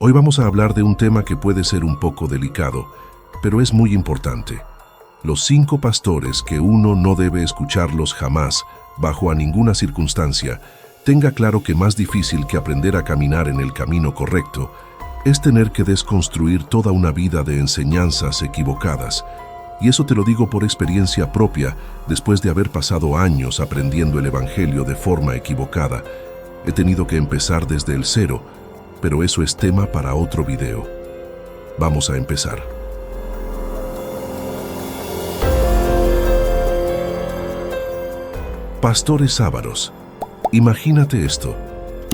Hoy vamos a hablar de un tema que puede ser un poco delicado, pero es muy importante. Los 5 pastores que uno no debe escucharlos jamás, bajo a ninguna circunstancia. Tenga claro que más difícil que aprender a caminar en el camino correcto es tener que desconstruir toda una vida de enseñanzas equivocadas. Y eso te lo digo por experiencia propia, después de haber pasado años aprendiendo el Evangelio de forma equivocada. He tenido que empezar desde el cero, pero eso es tema para otro video. Vamos a empezar. Pastores ávaros. Imagínate esto,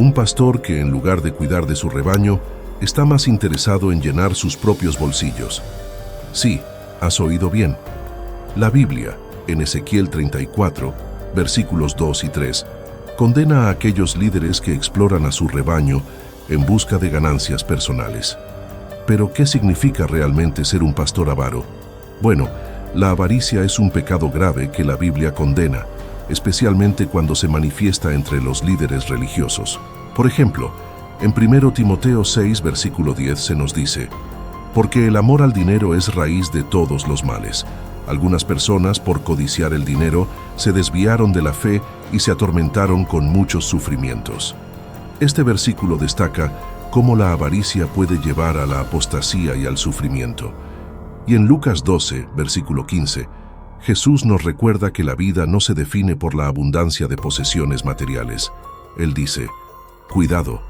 un pastor que en lugar de cuidar de su rebaño, está más interesado en llenar sus propios bolsillos. Sí, has oído bien. La Biblia, en Ezequiel 34, versículos 2 y 3, condena a aquellos líderes que exploran a su rebaño en busca de ganancias personales. Pero, ¿qué significa realmente ser un pastor avaro? Bueno, la avaricia es un pecado grave que la Biblia condena, especialmente cuando se manifiesta entre los líderes religiosos. Por ejemplo, en 1 Timoteo 6, versículo 10 se nos dice: porque el amor al dinero es raíz de todos los males. Algunas personas, por codiciar el dinero, se desviaron de la fe y se atormentaron con muchos sufrimientos. Este versículo destaca cómo la avaricia puede llevar a la apostasía y al sufrimiento. Y en Lucas 12, versículo 15, Jesús nos recuerda que la vida no se define por la abundancia de posesiones materiales. Él dice: cuidado,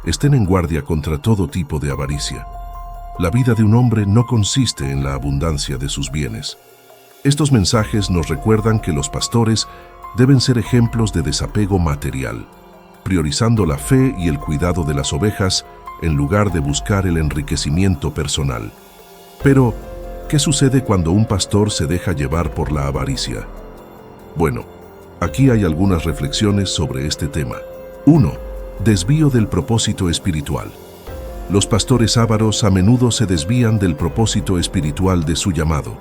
estén en guardia contra todo tipo de avaricia. La vida de un hombre no consiste en la abundancia de sus bienes. Estos mensajes nos recuerdan que los pastores deben ser ejemplos de desapego material, priorizando la fe y el cuidado de las ovejas en lugar de buscar el enriquecimiento personal. Pero, ¿qué sucede cuando un pastor se deja llevar por la avaricia? Bueno, aquí hay algunas reflexiones sobre este tema. 1. Desvío del propósito espiritual. Los pastores ávaros a menudo se desvían del propósito espiritual de su llamado.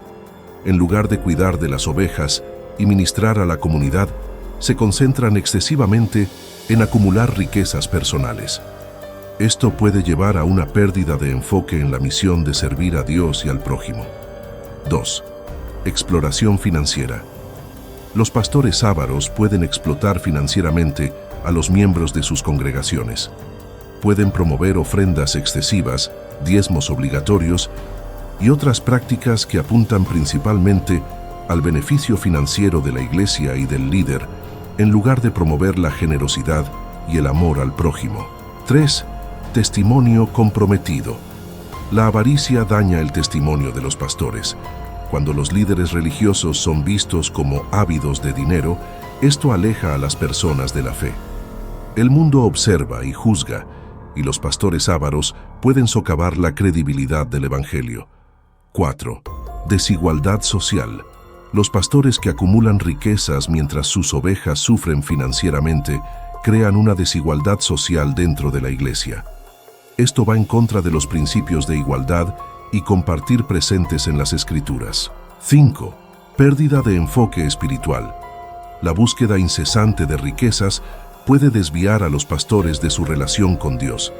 En lugar de cuidar de las ovejas y ministrar a la comunidad, se concentran excesivamente en acumular riquezas personales. Esto puede llevar a una pérdida de enfoque en la misión de servir a Dios y al prójimo. 2. Exploración financiera. Los pastores ávaros pueden explotar financieramente a los miembros de sus congregaciones. Pueden promover ofrendas excesivas, diezmos obligatorios y otras prácticas que apuntan principalmente al beneficio financiero de la iglesia y del líder, en lugar de promover la generosidad y el amor al prójimo. 3. Testimonio comprometido. La avaricia daña el testimonio de los pastores. Cuando los líderes religiosos son vistos como ávidos de dinero, esto aleja a las personas de la fe. El mundo observa y juzga, y los pastores ávaros pueden socavar la credibilidad del Evangelio. 4. Desigualdad social. Los pastores que acumulan riquezas mientras sus ovejas sufren financieramente crean una desigualdad social dentro de la iglesia. Esto va en contra de los principios de igualdad y compartir presentes en las Escrituras. 5. Pérdida de enfoque espiritual. La búsqueda incesante de riquezas puede desviar a los pastores de su relación con Dios.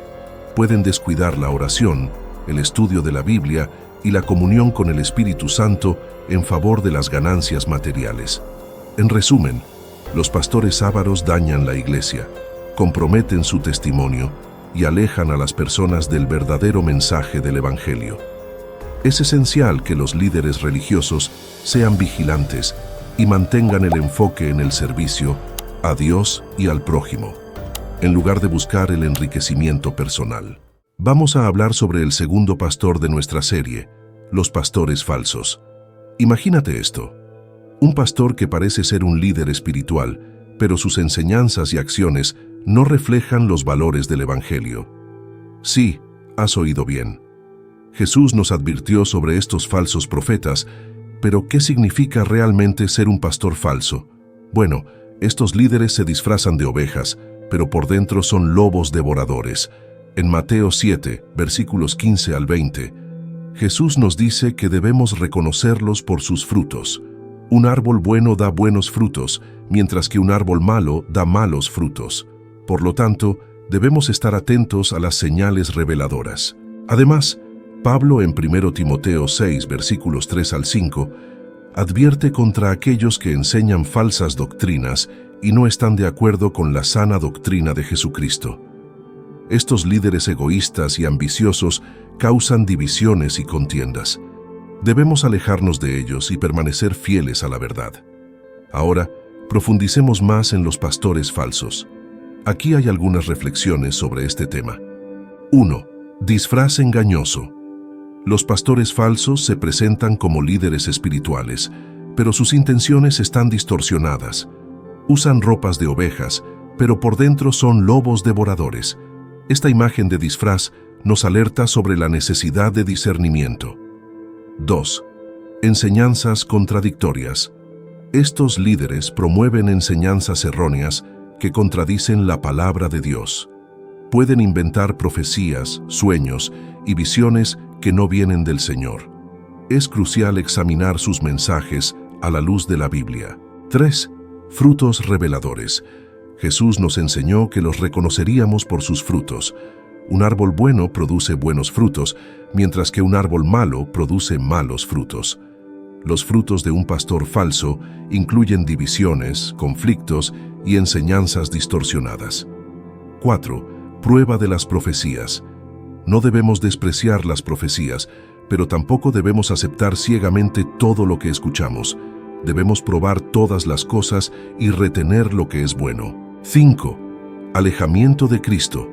Pueden descuidar la oración, el estudio de la Biblia y la comunión con el Espíritu Santo en favor de las ganancias materiales. En resumen, los pastores ávaros dañan la iglesia, comprometen su testimonio y alejan a las personas del verdadero mensaje del Evangelio. Es esencial que los líderes religiosos sean vigilantes y mantengan el enfoque en el servicio a Dios y al prójimo, en lugar de buscar el enriquecimiento personal. Vamos a hablar sobre el segundo pastor de nuestra serie, los pastores falsos. Imagínate esto: un pastor que parece ser un líder espiritual, pero sus enseñanzas y acciones no reflejan los valores del Evangelio. Sí, has oído bien. Jesús nos advirtió sobre estos falsos profetas, pero ¿qué significa realmente ser un pastor falso? Bueno, estos líderes se disfrazan de ovejas, pero por dentro son lobos devoradores. En Mateo 7, versículos 15 al 20, Jesús nos dice que debemos reconocerlos por sus frutos. Un árbol bueno da buenos frutos, mientras que un árbol malo da malos frutos. Por lo tanto, Debemos estar atentos a las señales reveladoras. Además, Pablo en 1 Timoteo 6, versículos 3 al 5, advierte contra aquellos que enseñan falsas doctrinas y no están de acuerdo con la sana doctrina de Jesucristo. Estos líderes egoístas y ambiciosos causan divisiones y contiendas. Debemos alejarnos de ellos y permanecer fieles a la verdad. Ahora, profundicemos más en los pastores falsos. Aquí hay algunas reflexiones sobre este tema. 1. Disfraz engañoso. Los pastores falsos se presentan como líderes espirituales, pero sus intenciones están distorsionadas. Usan ropas de ovejas, pero por dentro son lobos devoradores. Esta imagen de disfraz nos alerta sobre la necesidad de discernimiento. 2. Enseñanzas contradictorias. Estos líderes promueven enseñanzas erróneas que contradicen la palabra de Dios. Pueden inventar profecías, sueños y visiones que no vienen del Señor. Es crucial examinar sus mensajes a la luz de la Biblia. 3. Frutos reveladores. Jesús nos enseñó que los reconoceríamos por sus frutos. Un árbol bueno produce buenos frutos, mientras que un árbol malo produce malos frutos. Los frutos de un pastor falso incluyen divisiones, conflictos y enseñanzas distorsionadas. 4. Prueba de las profecías. No debemos despreciar las profecías, pero tampoco debemos aceptar ciegamente todo lo que escuchamos. Debemos probar todas las cosas y retener lo que es bueno. 5. Alejamiento de Cristo.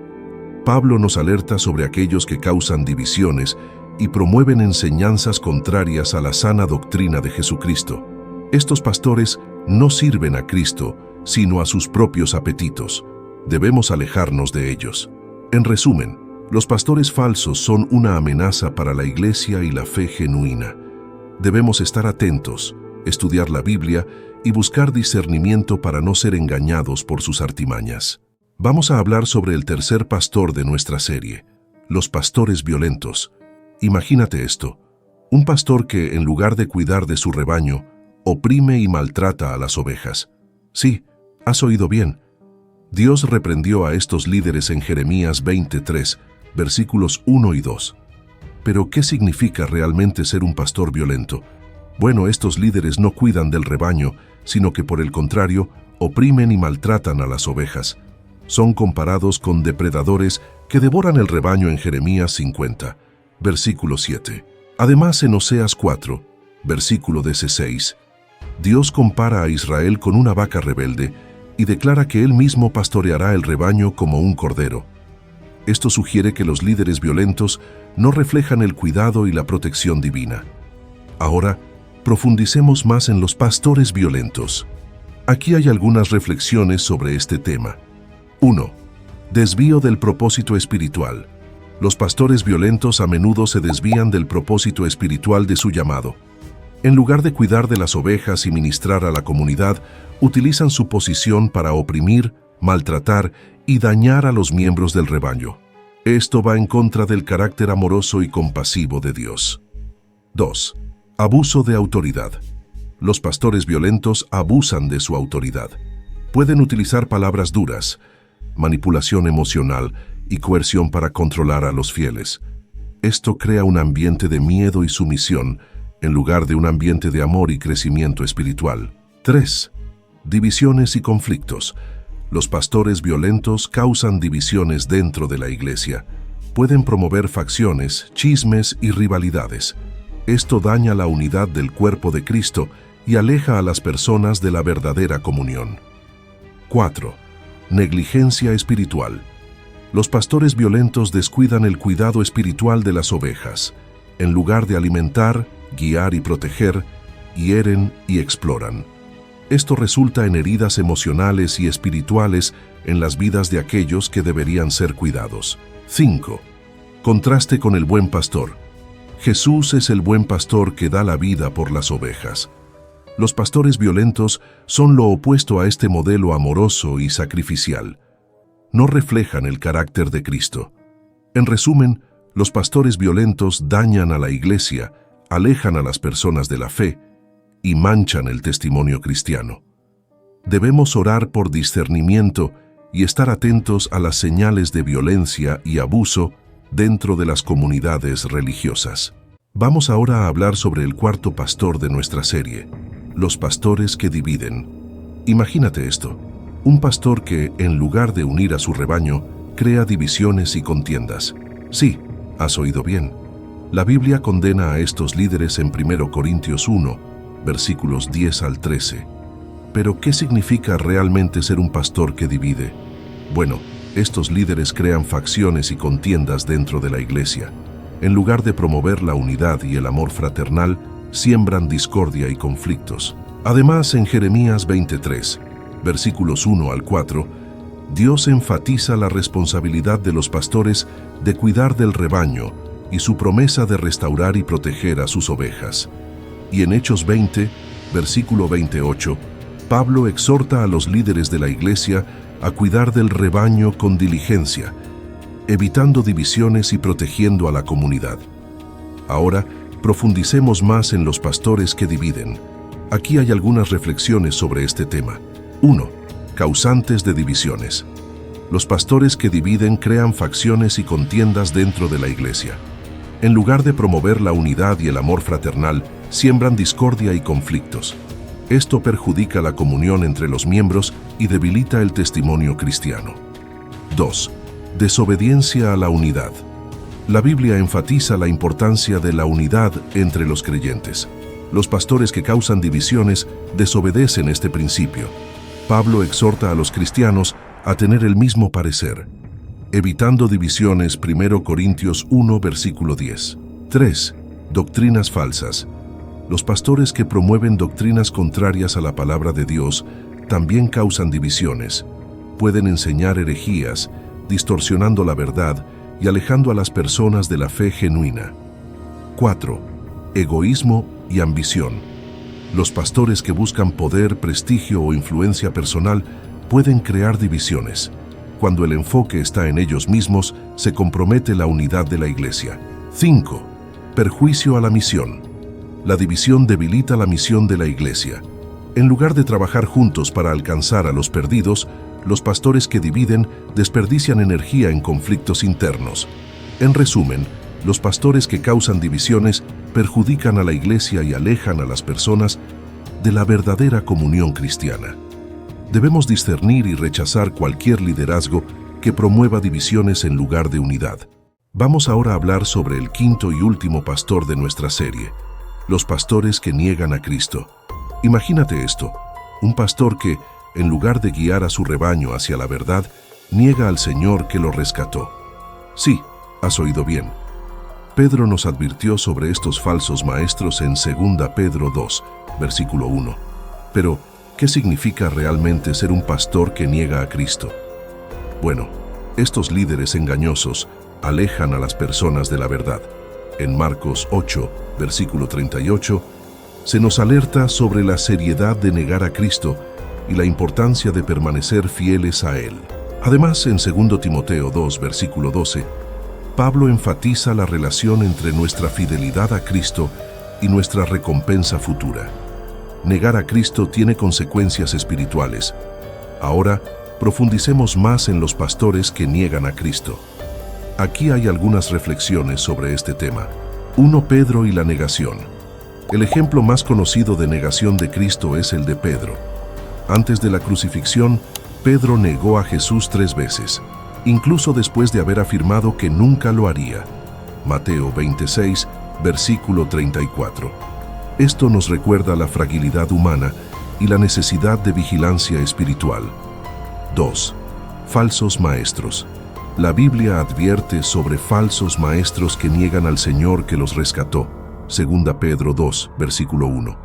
Pablo nos alerta sobre aquellos que causan divisiones y promueven enseñanzas contrarias a la sana doctrina de Jesucristo. Estos pastores no sirven a Cristo, sino a sus propios apetitos. Debemos alejarnos de ellos. En resumen, los pastores falsos son una amenaza para la iglesia y la fe genuina. Debemos estar atentos, estudiar la Biblia y buscar discernimiento para no ser engañados por sus artimañas. Vamos a hablar sobre el tercer pastor de nuestra serie, los pastores violentos. Imagínate esto, un pastor que, en lugar de cuidar de su rebaño, oprime y maltrata a las ovejas. Sí, has oído bien. Dios reprendió a estos líderes en Jeremías 23, versículos 1 y 2. Pero, ¿qué significa realmente ser un pastor violento? Bueno, estos líderes no cuidan del rebaño, sino que por el contrario, oprimen y maltratan a las ovejas. Son comparados con depredadores que devoran el rebaño en Jeremías 50, versículo 7. Además, en Oseas 4, versículo 16, Dios compara a Israel con una vaca rebelde y declara que Él mismo pastoreará el rebaño como un cordero. Esto sugiere que los líderes violentos no reflejan el cuidado y la protección divina. Ahora, profundicemos más en los pastores violentos. Aquí hay algunas reflexiones sobre este tema. 1. Desvío del propósito espiritual. Los pastores violentos a menudo se desvían del propósito espiritual de su llamado. En lugar de cuidar de las ovejas y ministrar a la comunidad, utilizan su posición para oprimir, maltratar y dañar a los miembros del rebaño. Esto va en contra del carácter amoroso y compasivo de Dios. 2. Abuso de autoridad. Los pastores violentos abusan de su autoridad. Pueden utilizar palabras duras, manipulación emocional y coerción para controlar a los fieles. Esto crea un ambiente de miedo y sumisión, en lugar de un ambiente de amor y crecimiento espiritual. 3. Divisiones y conflictos. Los pastores violentos causan divisiones dentro de la iglesia. Pueden promover facciones, chismes y rivalidades. Esto daña la unidad del cuerpo de Cristo y aleja a las personas de la verdadera comunión. 4. Negligencia espiritual. Los pastores violentos descuidan el cuidado espiritual de las ovejas. En lugar de alimentar, guiar y proteger, hieren y exploran. Esto resulta en heridas emocionales y espirituales en las vidas de aquellos que deberían ser cuidados. 5. Contraste con el buen pastor. Jesús es el buen pastor que da la vida por las ovejas. Los pastores violentos son lo opuesto a este modelo amoroso y sacrificial. No reflejan el carácter de Cristo. En resumen, los pastores violentos dañan a la iglesia, alejan a las personas de la fe y manchan el testimonio cristiano. Debemos orar por discernimiento y estar atentos a las señales de violencia y abuso dentro de las comunidades religiosas. Vamos ahora a hablar sobre el cuarto pastor de nuestra serie, los pastores que dividen. Imagínate esto, un pastor que, en lugar de unir a su rebaño, crea divisiones y contiendas. Sí, has oído bien. La Biblia condena a estos líderes en 1 Corintios 1, versículos 10 al 13. Pero, ¿qué significa realmente ser un pastor que divide? Bueno, estos líderes crean facciones y contiendas dentro de la iglesia. En lugar de promover la unidad y el amor fraternal, siembran discordia y conflictos. Además, en Jeremías 23, versículos 1 al 4, Dios enfatiza la responsabilidad de los pastores de cuidar del rebaño y su promesa de restaurar y proteger a sus ovejas. Y en Hechos 20, versículo 28, Pablo exhorta a los líderes de la iglesia a cuidar del rebaño con diligencia, evitando divisiones y protegiendo a la comunidad. Ahora, profundicemos más en los pastores que dividen. Aquí hay algunas reflexiones sobre este tema. 1. Causantes de divisiones. Los pastores que dividen crean facciones y contiendas dentro de la iglesia. En lugar de promover la unidad y el amor fraternal, siembran discordia y conflictos. Esto perjudica la comunión entre los miembros y debilita el testimonio cristiano. 2. Desobediencia a la unidad. La Biblia enfatiza la importancia de la unidad entre los creyentes. Los pastores que causan divisiones desobedecen este principio. Pablo exhorta a los cristianos a tener el mismo parecer, evitando divisiones. 1 Corintios 1, versículo 10. 3. Doctrinas falsas. Los pastores que promueven doctrinas contrarias a la palabra de Dios también causan divisiones. Pueden enseñar herejías, distorsionando la verdad y alejando a las personas de la fe genuina. 4. Egoísmo y ambición. Los pastores que buscan poder, prestigio o influencia personal pueden crear divisiones. Cuando el enfoque está en ellos mismos, se compromete la unidad de la iglesia. 5. Perjuicio a la misión. La división debilita la misión de la iglesia. En lugar de trabajar juntos para alcanzar a los perdidos, los pastores que dividen desperdician energía en conflictos internos. En resumen, los pastores que causan divisiones perjudican a la iglesia y alejan a las personas de la verdadera comunión cristiana. Debemos discernir y rechazar cualquier liderazgo que promueva divisiones en lugar de unidad. Vamos ahora a hablar sobre el quinto y último pastor de nuestra serie, los pastores que niegan a Cristo. Imagínate esto, un pastor que, en lugar de guiar a su rebaño hacia la verdad, niega al Señor que lo rescató. Sí, has oído bien. Pedro nos advirtió sobre estos falsos maestros en 2 Pedro 2, versículo 1. Pero, ¿qué significa realmente ser un pastor que niega a Cristo? Bueno, estos líderes engañosos alejan a las personas de la verdad. En Marcos 8, versículo 38, se nos alerta sobre la seriedad de negar a Cristo y la importancia de permanecer fieles a Él. Además, en 2 Timoteo 2, versículo 12, Pablo enfatiza la relación entre nuestra fidelidad a Cristo y nuestra recompensa futura. Negar a Cristo tiene consecuencias espirituales. Ahora, profundicemos más en los pastores que niegan a Cristo. Aquí hay algunas reflexiones sobre este tema. 1. Pedro y la negación. El ejemplo más conocido de negación de Cristo es el de Pedro. Antes de la crucifixión, Pedro negó a Jesús 3 veces, incluso después de haber afirmado que nunca lo haría. Mateo 26, versículo 34. Esto nos recuerda la fragilidad humana y la necesidad de vigilancia espiritual. 2. Falsos maestros. La Biblia advierte sobre falsos maestros que niegan al Señor que los rescató. 2 Pedro 2, versículo 1.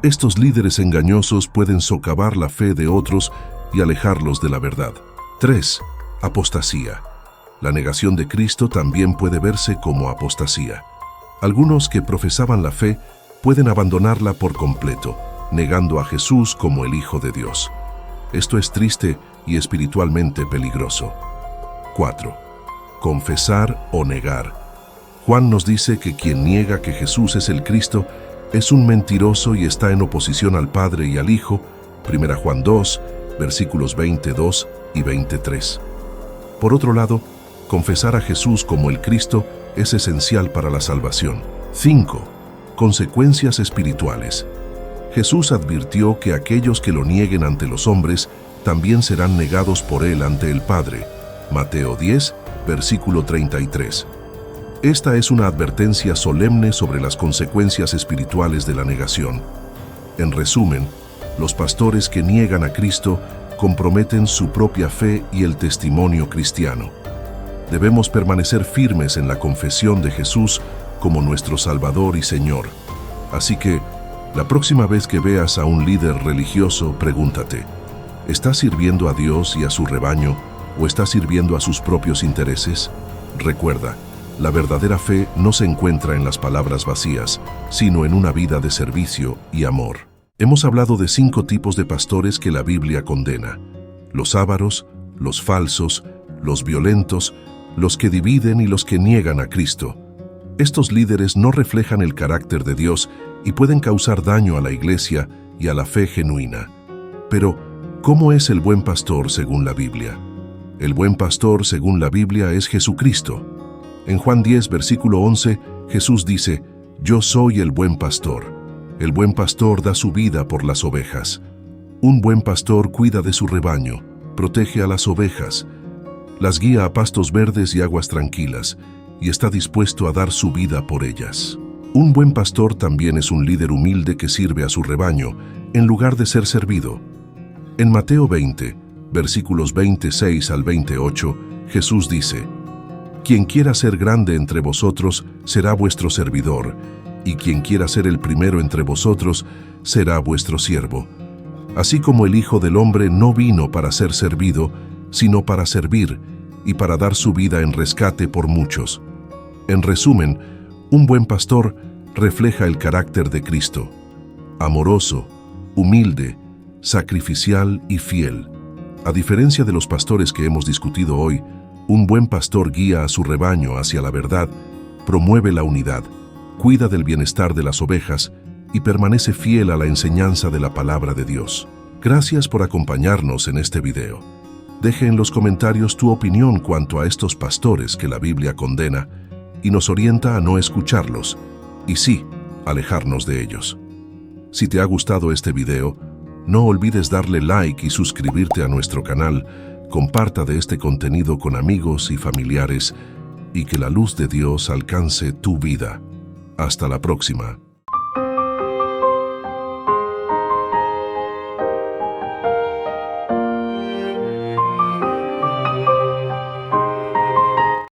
Estos líderes engañosos pueden socavar la fe de otros y alejarlos de la verdad. 3. Apostasía. La negación de Cristo también puede verse como apostasía. Algunos que profesaban la fe pueden abandonarla por completo, negando a Jesús como el Hijo de Dios. Esto es triste y espiritualmente peligroso. 4. Confesar o negar. Juan nos dice que quien niega que Jesús es el Cristo es un mentiroso y está en oposición al Padre y al Hijo. 1 Juan 2, versículos 22 y 23. Por otro lado, confesar a Jesús como el Cristo es esencial para la salvación. 5. Consecuencias espirituales. Jesús advirtió que aquellos que lo nieguen ante los hombres también serán negados por él ante el Padre. Mateo 10, versículo 33. Esta es una advertencia solemne sobre las consecuencias espirituales de la negación. En resumen, los pastores que niegan a Cristo comprometen su propia fe y el testimonio cristiano. Debemos permanecer firmes en la confesión de Jesús como nuestro Salvador y Señor. Así que, la próxima vez que veas a un líder religioso, pregúntate, ¿está sirviendo a Dios y a su rebaño o está sirviendo a sus propios intereses? Recuerda, la verdadera fe no se encuentra en las palabras vacías, sino en una vida de servicio y amor. Hemos hablado de 5 tipos de pastores que la Biblia condena: los ávaros, los falsos, los violentos, los que dividen y los que niegan a Cristo. Estos líderes no reflejan el carácter de Dios y pueden causar daño a la iglesia y a la fe genuina. Pero, ¿cómo es el buen pastor según la Biblia? El buen pastor según la Biblia es Jesucristo. En Juan 10, versículo 11, Jesús dice: «Yo soy el buen pastor. El buen pastor da su vida por las ovejas». Un buen pastor cuida de su rebaño, protege a las ovejas, las guía a pastos verdes y aguas tranquilas, y está dispuesto a dar su vida por ellas. Un buen pastor también es un líder humilde que sirve a su rebaño, en lugar de ser servido. En Mateo 20, versículos 26 al 28, Jesús dice: «Quien quiera ser grande entre vosotros será vuestro servidor, y quien quiera ser el primero entre vosotros será vuestro siervo. Así como el Hijo del Hombre no vino para ser servido, sino para servir, y para dar su vida en rescate por muchos». En resumen, un buen pastor refleja el carácter de Cristo: amoroso, humilde, sacrificial y fiel. A diferencia de los pastores que hemos discutido hoy, un buen pastor guía a su rebaño hacia la verdad, promueve la unidad, cuida del bienestar de las ovejas y permanece fiel a la enseñanza de la palabra de Dios. Gracias por acompañarnos en este video. Deje en los comentarios tu opinión cuanto a estos pastores que la Biblia condena y nos orienta a no escucharlos, y sí, alejarnos de ellos. Si te ha gustado este video, no olvides darle like y suscribirte a nuestro canal, comparta de este contenido con amigos y familiares, y que la luz de Dios alcance tu vida. Hasta la próxima.